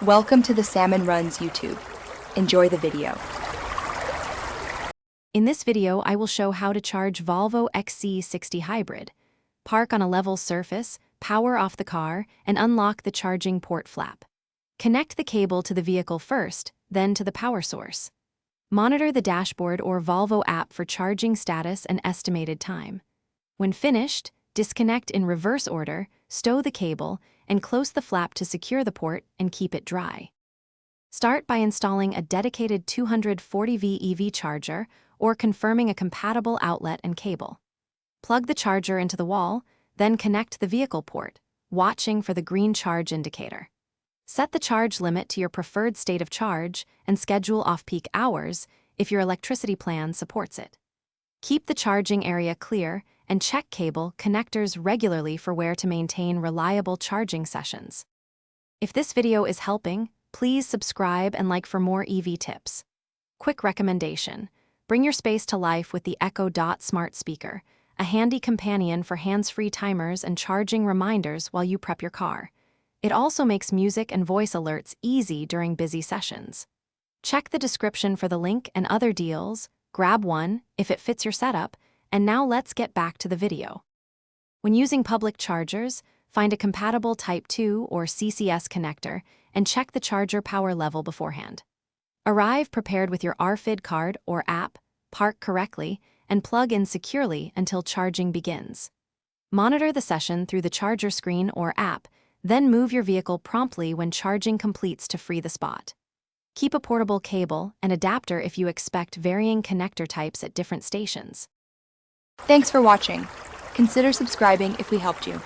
Welcome to the Salmon Runs YouTube. Enjoy the video. In this video, I will show how to charge Volvo XC60 Hybrid. Park on a level surface, power off the car, and unlock the charging port flap. Connect the cable to the vehicle first, then to the power source. Monitor the dashboard or Volvo app for charging status and estimated time. When finished, disconnect in reverse order, stow the cable, and close the flap to secure the port and keep it dry. Start by installing a dedicated 240V EV charger or confirming a compatible outlet and cable. Plug the charger into the wall, then connect the vehicle port, watching for the green charge indicator. Set the charge limit to your preferred state of charge and schedule off-peak hours if your electricity plan supports it. Keep the charging area clear and check cable connectors regularly for where to maintain reliable charging sessions. If this video is helping, please subscribe and like for more EV tips. Quick recommendation: bring your space to life with the Echo Dot smart speaker, a handy companion for hands-free timers and charging reminders while you prep your car. It also makes music and voice alerts easy during busy sessions. Check the description for the link and other deals, grab one if it fits your setup, and now let's get back to the video. When using public chargers, find a compatible Type 2 or CCS connector and check the charger power level beforehand. Arrive prepared with your RFID card or app, park correctly, and plug in securely until charging begins. Monitor the session through the charger screen or app, then move your vehicle promptly when charging completes to free the spot. Keep a portable cable and adapter if you expect varying connector types at different stations. Thanks for watching. Consider subscribing if we helped you.